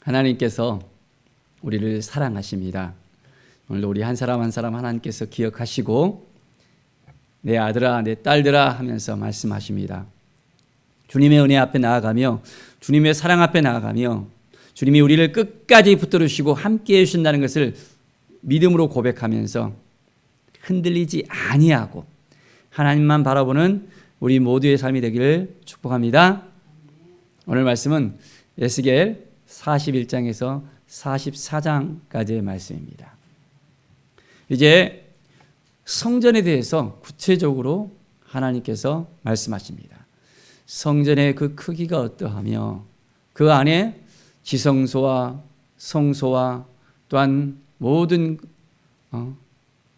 하나님께서 우리를 사랑하십니다. 오늘도 우리 한 사람 한 사람 하나님께서 기억하시고 내 아들아 내 딸들아 하면서 말씀하십니다. 주님의 은혜 앞에 나아가며 주님의 사랑 앞에 나아가며 주님이 우리를 끝까지 붙들으시고 함께해 주신다는 것을 믿음으로 고백하면서 흔들리지 아니하고 하나님만 바라보는 우리 모두의 삶이 되기를 축복합니다. 오늘 말씀은 에스겔 41장에서 44장까지의 말씀입니다. 이제 성전에 대해서 구체적으로 하나님께서 말씀하십니다. 성전의 그 크기가 어떠하며 그 안에 지성소와 성소와 또한 모든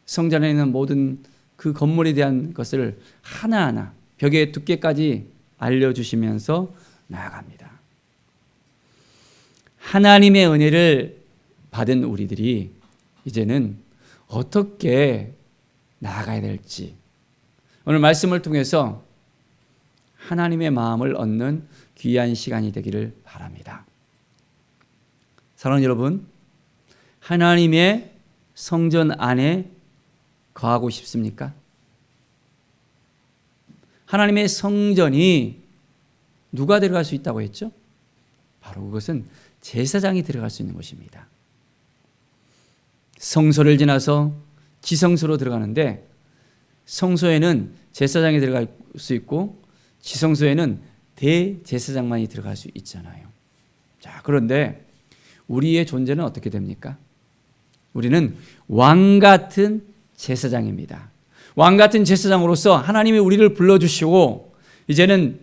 성전에 있는 모든 그 건물에 대한 것을 하나하나 벽의 두께까지 알려주시면서 나아갑니다. 하나님의 은혜를 받은 우리들이 이제는 어떻게 나아가야 될지 오늘 말씀을 통해서 하나님의 마음을 얻는 귀한 시간이 되기를 바랍니다. 사랑하는 여러분, 하나님의 성전 안에 거하고 싶습니까? 하나님의 성전이 누가 들어갈 수 있다고 했죠? 바로 그것은 제사장이 들어갈 수 있는 것입니다. 성소를 지나서 지성소로 들어가는데 성소에는 제사장이 들어갈 수 있고 지성소에는 대제사장만이 들어갈 수 있잖아요. 자, 그런데 우리의 존재는 어떻게 됩니까? 우리는 왕 같은 제사장입니다. 왕 같은 제사장으로서 하나님이 우리를 불러주시고 이제는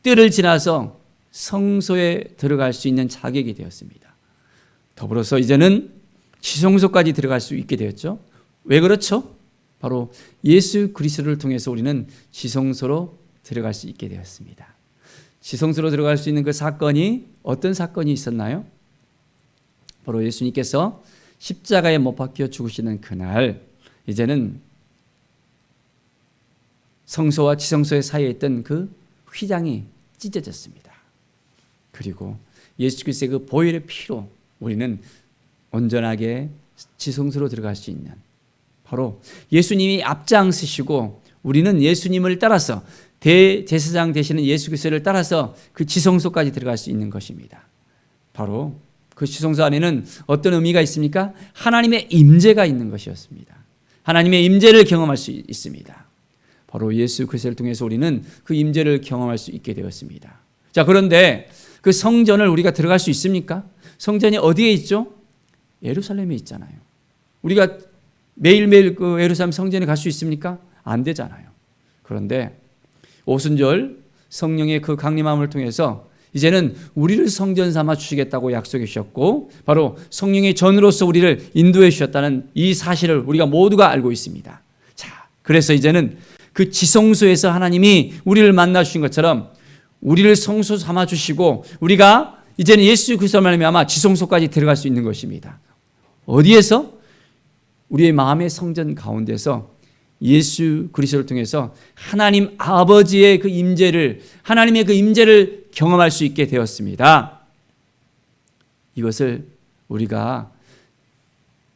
뜰을 지나서 성소에 들어갈 수 있는 자격이 되었습니다. 더불어서 이제는 지성소까지 들어갈 수 있게 되었죠. 왜 그렇죠? 바로 예수 그리스도를 통해서 우리는 지성소로 들어갈 수 있게 되었습니다. 지성소로 들어갈 수 있는 그 사건이 어떤 사건이 있었나요? 바로 예수님께서 십자가에 못 박혀 죽으시는 그날 이제는 성소와 지성소의 사이에 있던 그 휘장이 찢어졌습니다. 그리고 예수 그리스도의 그 보혈의 피로 우리는 온전하게 지성소로 들어갈 수 있는 바로 예수님이 앞장서시고 우리는 예수님을 따라서 대제사장 되시는 예수 그리스도를 따라서 그 지성소까지 들어갈 수 있는 것입니다. 바로 그 지성소 안에는 어떤 의미가 있습니까? 하나님의 임재가 있는 것이었습니다. 하나님의 임재를 경험할 수 있습니다. 바로 예수 그리스도를 통해서 우리는 그 임재를 경험할 수 있게 되었습니다. 자, 그런데 그 성전을 우리가 들어갈 수 있습니까? 성전이 어디에 있죠? 예루살렘에 있잖아요. 우리가 매일매일 그 예루살렘 성전에 갈 수 있습니까? 안 되잖아요. 그런데 오순절 성령의 그 강림함을 통해서 이제는 우리를 성전 삼아 주시겠다고 약속해 주셨고 바로 성령의 전으로서 우리를 인도해 주셨다는 이 사실을 우리가 모두가 알고 있습니다. 자, 그래서 이제는 그 지성소에서 하나님이 우리를 만나 주신 것처럼 우리를 성소 삼아 주시고 우리가 이제는 예수 그리스도로 말미암아 지성소까지 들어갈 수 있는 것입니다. 어디에서? 우리의 마음의 성전 가운데서 예수 그리스도를 통해서 하나님 아버지의 그 임재를 하나님의 그 임재를 경험할 수 있게 되었습니다. 이것을 우리가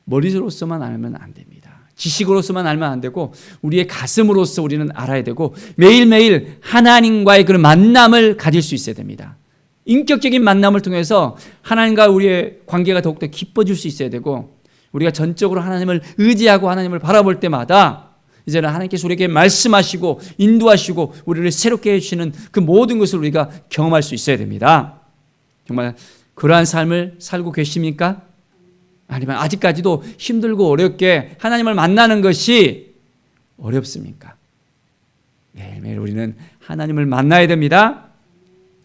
머리로서만 알면 안 됩니다. 지식으로서만 알면 안 되고 우리의 가슴으로서 우리는 알아야 되고 매일매일 하나님과의 그런 만남을 가질 수 있어야 됩니다. 인격적인 만남을 통해서 하나님과 우리의 관계가 더욱더 깊어질 수 있어야 되고 우리가 전적으로 하나님을 의지하고 하나님을 바라볼 때마다 이제는 하나님께서 우리에게 말씀하시고 인도하시고 우리를 새롭게 해주시는 그 모든 것을 우리가 경험할 수 있어야 됩니다. 정말 그러한 삶을 살고 계십니까? 아니면 아직까지도 힘들고 어렵게 하나님을 만나는 것이 어렵습니까? 매일매일 우리는 하나님을 만나야 됩니다.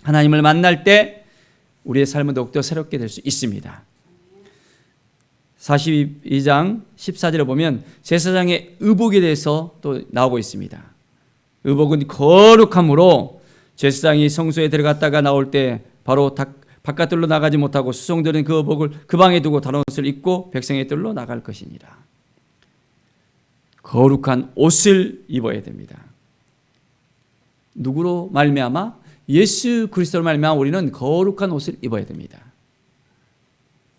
하나님을 만날 때 우리의 삶은 더욱더 새롭게 될 수 있습니다. 42장 14절에 보면 제사장의 의복에 대해서 또 나오고 있습니다. 의복은 거룩함으로 제사장이 성소에 들어갔다가 나올 때 바로 바깥들로 나가지 못하고 수송들은 그 의복을 그 방에 두고 다른 옷을 입고 백성의 뜰로 나갈 것이니라. 거룩한 옷을 입어야 됩니다. 누구로 말미암아? 예수 그리스도로 말미암아 우리는 거룩한 옷을 입어야 됩니다.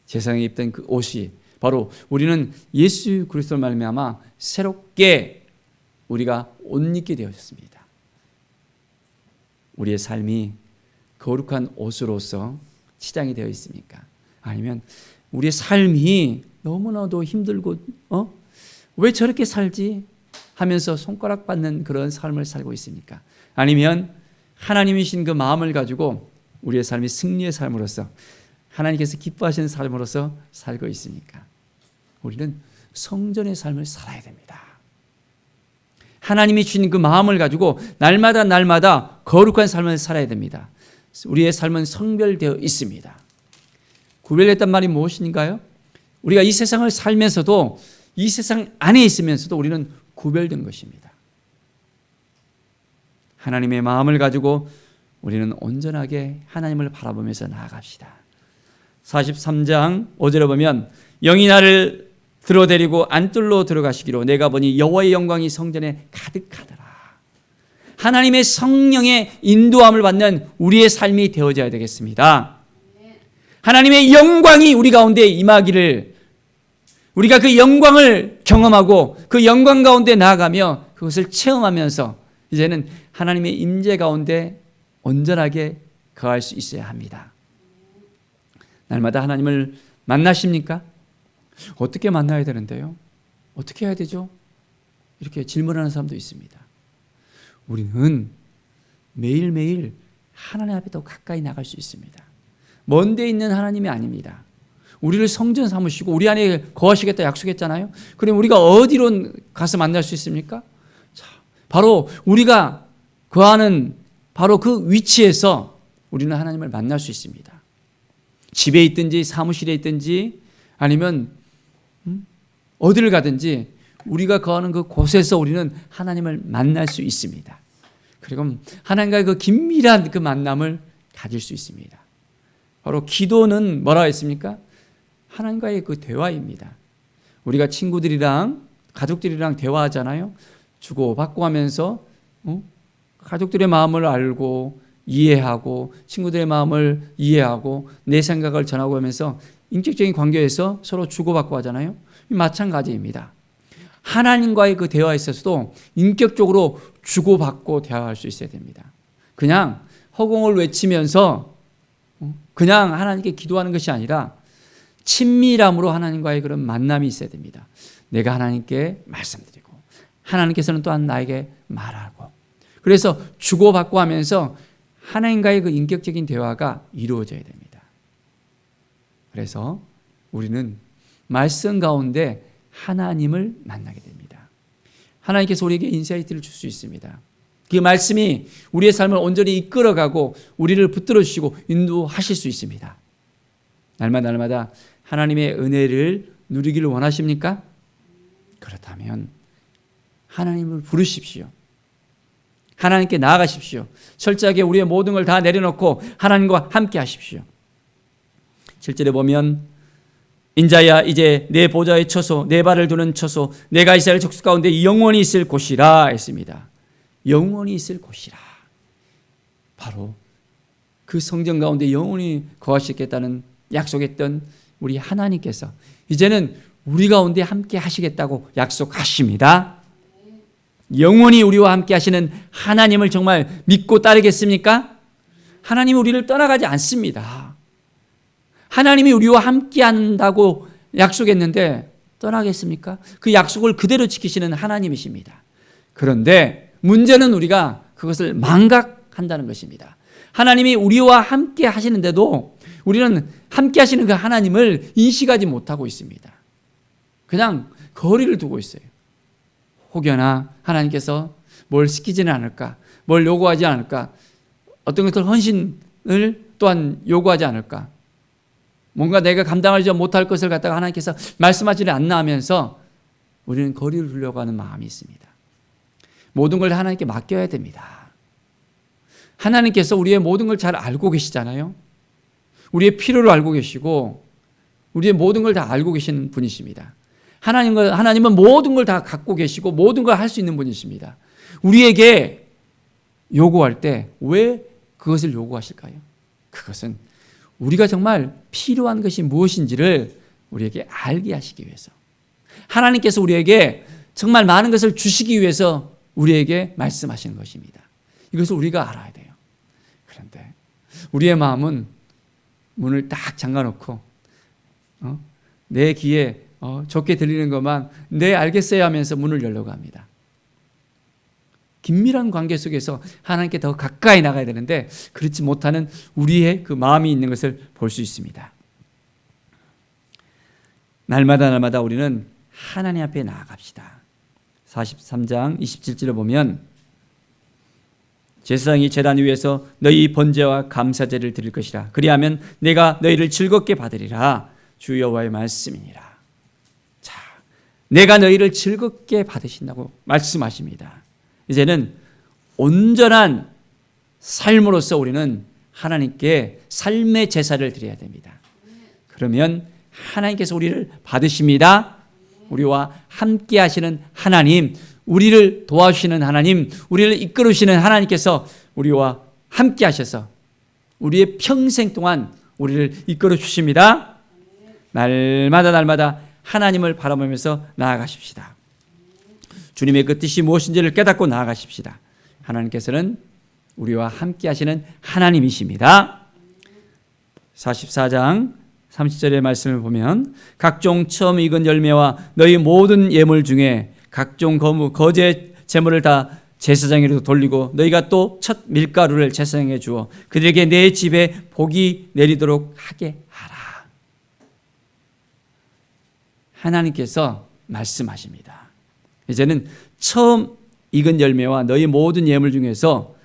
제사장이 입던 그 옷이 바로 우리는 예수 그리스도를 말미암아 새롭게 우리가 옷 입게 되었습니다. 우리의 삶이 거룩한 옷으로서 치장이 되어 있습니까? 아니면 우리의 삶이 너무나도 힘들고 왜 저렇게 살지 하면서 손가락 받는 그런 삶을 살고 있습니까? 아니면 하나님이신 그 마음을 가지고 우리의 삶이 승리의 삶으로서 하나님께서 기뻐하시는 삶으로서 살고 있습니까? 우리는 성전의 삶을 살아야 됩니다. 하나님이 주신 그 마음을 가지고 날마다 거룩한 삶을 살아야 됩니다. 우리의 삶은 성별되어 있습니다. 구별됐단 말이 무엇인가요? 우리가 이 세상을 살면서도 이 세상 안에 있으면서도 우리는 구별된 것입니다. 하나님의 마음을 가지고 우리는 온전하게 하나님을 바라보면서 나아갑시다. 43장 5절에 보면 영이 나를 들어데리고 안뜰로 들어가시기로 내가 보니 여호와의 영광이 성전에 가득하더라. 하나님의 성령의 인도함을 받는 우리의 삶이 되어져야 되겠습니다. 하나님의 영광이 우리 가운데 임하기를, 우리가 그 영광을 경험하고 그 영광 가운데 나아가며 그것을 체험하면서 이제는 하나님의 임재 가운데 온전하게 거할 수 있어야 합니다. 날마다 하나님을 만나십니까? 어떻게 만나야 되는데요? 어떻게 해야 되죠? 이렇게 질문하는 사람도 있습니다. 우리는 매일매일 하나님 앞에 더 가까이 나갈 수 있습니다. 먼 데 있는 하나님이 아닙니다. 우리를 성전 삼으시고 우리 안에 거하시겠다 약속했잖아요. 그럼 우리가 어디로 가서 만날 수 있습니까? 바로 우리가 거하는 바로 그 위치에서 우리는 하나님을 만날 수 있습니다. 집에 있든지 사무실에 있든지 아니면 어디를 가든지 우리가 거하는 그 곳에서 우리는 하나님을 만날 수 있습니다. 그리고 하나님과의 그 긴밀한 그 만남을 가질 수 있습니다. 바로 기도는 뭐라고 했습니까? 하나님과의 그 대화입니다. 우리가 친구들이랑 가족들이랑 대화하잖아요. 주고받고 하면서 가족들의 마음을 알고 이해하고 친구들의 마음을 이해하고 내 생각을 전하고 하면서 인격적인 관계에서 서로 주고받고 하잖아요. 마찬가지입니다. 하나님과의 그 대화에 있어서도 인격적으로 주고받고 대화할 수 있어야 됩니다. 그냥 허공을 외치면서 그냥 하나님께 기도하는 것이 아니라 친밀함으로 하나님과의 그런 만남이 있어야 됩니다. 내가 하나님께 말씀드리고 하나님께서는 또한 나에게 말하고 그래서 주고받고 하면서 하나님과의 그 인격적인 대화가 이루어져야 됩니다. 그래서 우리는 말씀 가운데 하나님을 만나게 됩니다. 하나님께서 우리에게 인사이트를 줄 수 있습니다. 그 말씀이 우리의 삶을 온전히 이끌어가고 우리를 붙들어 주시고 인도하실 수 있습니다. 날마다 하나님의 은혜를 누리기를 원하십니까? 그렇다면 하나님을 부르십시오. 하나님께 나아가십시오. 철저하게 우리의 모든 걸 다 내려놓고 하나님과 함께 하십시오. 7절에 보면 인자야 이제 내 보좌의 처소 내 발을 두는 처소 내가 이스라엘 족속 가운데 영원히 있을 곳이라 했습니다. 영원히 있을 곳이라. 바로 그 성전 가운데 영원히 거하시겠다는 약속했던 우리 하나님께서 이제는 우리 가운데 함께 하시겠다고 약속하십니다. 영원히 우리와 함께 하시는 하나님을 정말 믿고 따르겠습니까? 하나님이 우리를 떠나가지 않습니다. 하나님이 우리와 함께 한다고 약속했는데 떠나겠습니까? 그 약속을 그대로 지키시는 하나님이십니다. 그런데 문제는 우리가 그것을 망각한다는 것입니다. 하나님이 우리와 함께 하시는데도 우리는 함께 하시는 그 하나님을 인식하지 못하고 있습니다. 그냥 거리를 두고 있어요. 혹여나 하나님께서 뭘 시키지는 않을까, 뭘 요구하지 않을까, 어떤 것들 헌신을 또한 요구하지 않을까, 뭔가 내가 감당하지 못할 것을 갖다가 하나님께서 말씀하지를 않나 하면서 우리는 거리를 두려고 하는 마음이 있습니다. 모든 걸 하나님께 맡겨야 됩니다. 하나님께서 우리의 모든 걸 잘 알고 계시잖아요. 우리의 필요를 알고 계시고 우리의 모든 걸 다 알고 계시는 분이십니다. 하나님은 모든 걸 다 갖고 계시고 모든 걸 할 수 있는 분이십니다. 우리에게 요구할 때 왜 그것을 요구하실까요? 그것은 우리가 정말 필요한 것이 무엇인지를 우리에게 알게 하시기 위해서, 하나님께서 우리에게 정말 많은 것을 주시기 위해서 우리에게 말씀하시는 것입니다. 이것을 우리가 알아야 돼요. 그런데 우리의 마음은 문을 딱 잠가놓고 내 귀에 좋게 들리는 것만 네 알겠어요 하면서 문을 열려고 합니다. 긴밀한 관계 속에서 하나님께 더 가까이 나가야 되는데 그렇지 못하는 우리의 그 마음이 있는 것을 볼 수 있습니다. 날마다 우리는 하나님 앞에 나아갑시다. 43장 27절을 보면 제사장이 제단 위에서 너희 번제와 감사제를 드릴 것이라. 그리하면 내가 너희를 즐겁게 받으리라. 주 여호와의 말씀이니라. 자, 내가 너희를 즐겁게 받으신다고 말씀하십니다. 이제는 온전한 삶으로서 우리는 하나님께 삶의 제사를 드려야 됩니다. 그러면 하나님께서 우리를 받으십니다. 우리와 함께 하시는 하나님, 우리를 도와주시는 하나님, 우리를 이끌으시는 하나님께서 우리와 함께 하셔서 우리의 평생 동안 우리를 이끌어 주십니다. 날마다 하나님을 바라보면서 나아가십시다. 주님의 그 뜻이 무엇인지를 깨닫고 나아가십시다. 하나님께서는 우리와 함께 하시는 하나님이십니다. 44장 30절의 말씀을 보면 각종 처음 익은 열매와 너희 모든 예물 중에 각종 거제 제물을 다 제사장에게로 돌리고 너희가 또 첫 밀가루를 제사장에게 주어 그들에게 내 집에 복이 내리도록 하게 하라. 하나님께서 말씀하십니다. 이제는 처음 익은 열매와 너희 모든 예물 중에서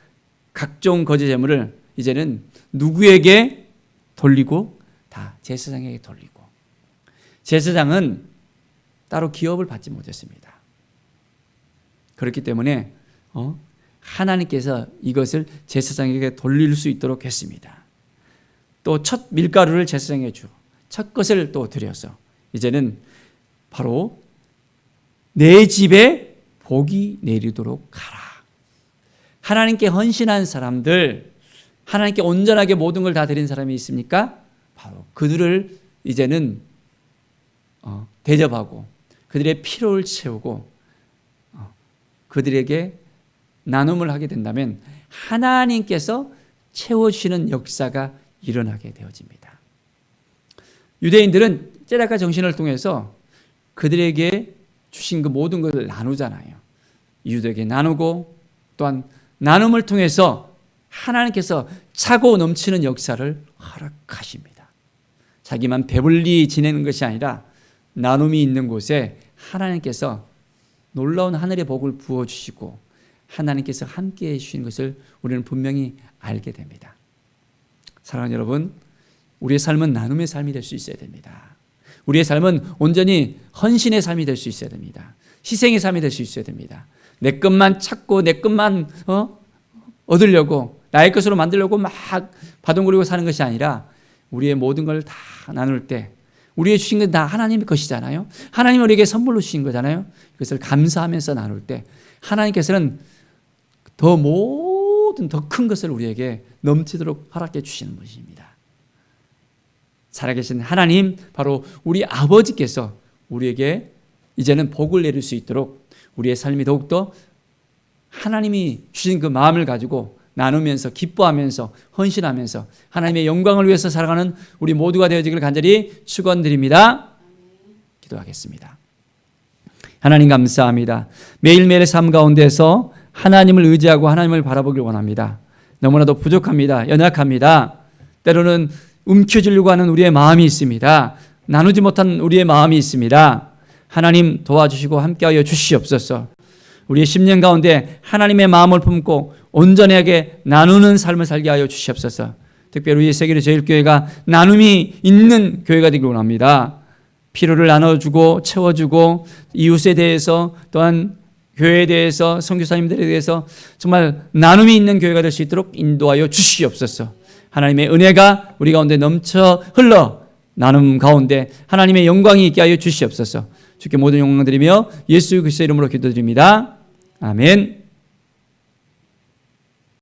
각종 거제 제물을 이제는 누구에게 돌리고 다 제사장에게 돌리고, 제사장은 따로 기업을 받지 못했습니다. 그렇기 때문에 하나님께서 이것을 제사장에게 돌릴 수 있도록 했습니다. 또 첫 밀가루를 제사장에게 주고 첫 것을 또 드려서 이제는 바로 내 집에 복이 내리도록 하라. 하나님께 헌신한 사람들, 하나님께 온전하게 모든 걸 다 드린 사람이 있습니까? 바로 그들을 이제는 대접하고 그들의 필요를 채우고 그들에게 나눔을 하게 된다면 하나님께서 채워주시는 역사가 일어나게 되어집니다. 유대인들은 제다카 정신을 통해서 그들에게 주신 그 모든 것을 나누잖아요. 이웃에게 나누고 또한 나눔을 통해서 하나님께서 차고 넘치는 역사를 허락하십니다. 자기만 배불리 지내는 것이 아니라 나눔이 있는 곳에 하나님께서 놀라운 하늘의 복을 부어주시고 하나님께서 함께해 주시는 것을 우리는 분명히 알게 됩니다. 사랑하는 여러분, 우리의 삶은 나눔의 삶이 될 수 있어야 됩니다. 우리의 삶은 온전히 헌신의 삶이 될 수 있어야 됩니다. 희생의 삶이 될 수 있어야 됩니다. 내 것만 찾고 내 것만 얻으려고 나의 것으로 만들려고 막 바둥거리고 사는 것이 아니라 우리의 모든 걸 다 나눌 때 우리의 주신 건 다 하나님의 것이잖아요. 하나님 우리에게 선물로 주신 거잖아요. 그것을 감사하면서 나눌 때 하나님께서는 더 모든 더 큰 것을 우리에게 넘치도록 허락해 주시는 분이십니다. 살아계신 하나님, 바로 우리 아버지께서 우리에게 이제는 복을 내릴 수 있도록 우리의 삶이 더욱더 하나님이 주신 그 마음을 가지고 나누면서 기뻐하면서 헌신하면서 하나님의 영광을 위해서 살아가는 우리 모두가 되어지기를 간절히 축원드립니다. 기도하겠습니다. 하나님 감사합니다. 매일매일의 삶 가운데서 하나님을 의지하고 하나님을 바라보길 원합니다. 너무나도 부족합니다. 연약합니다. 때로는 움켜쥐려고 하는 우리의 마음이 있습니다. 나누지 못한 우리의 마음이 있습니다. 하나님 도와주시고 함께하여 주시옵소서. 우리의 10년 가운데 하나님의 마음을 품고 온전하게 나누는 삶을 살게 하여 주시옵소서. 특별히 우리 세계의 제일교회가 나눔이 있는 교회가 되길 원합니다. 필요를 나눠주고 채워주고 이웃에 대해서 또한 교회에 대해서 선교사님들에 대해서 정말 나눔이 있는 교회가 될 수 있도록 인도하여 주시옵소서. 하나님의 은혜가 우리 가운데 넘쳐 흘러 나눔 가운데 하나님의 영광이 있게 하여 주시옵소서. 주께 모든 영광 드리며 예수 그리스도의 이름으로 기도드립니다. 아멘.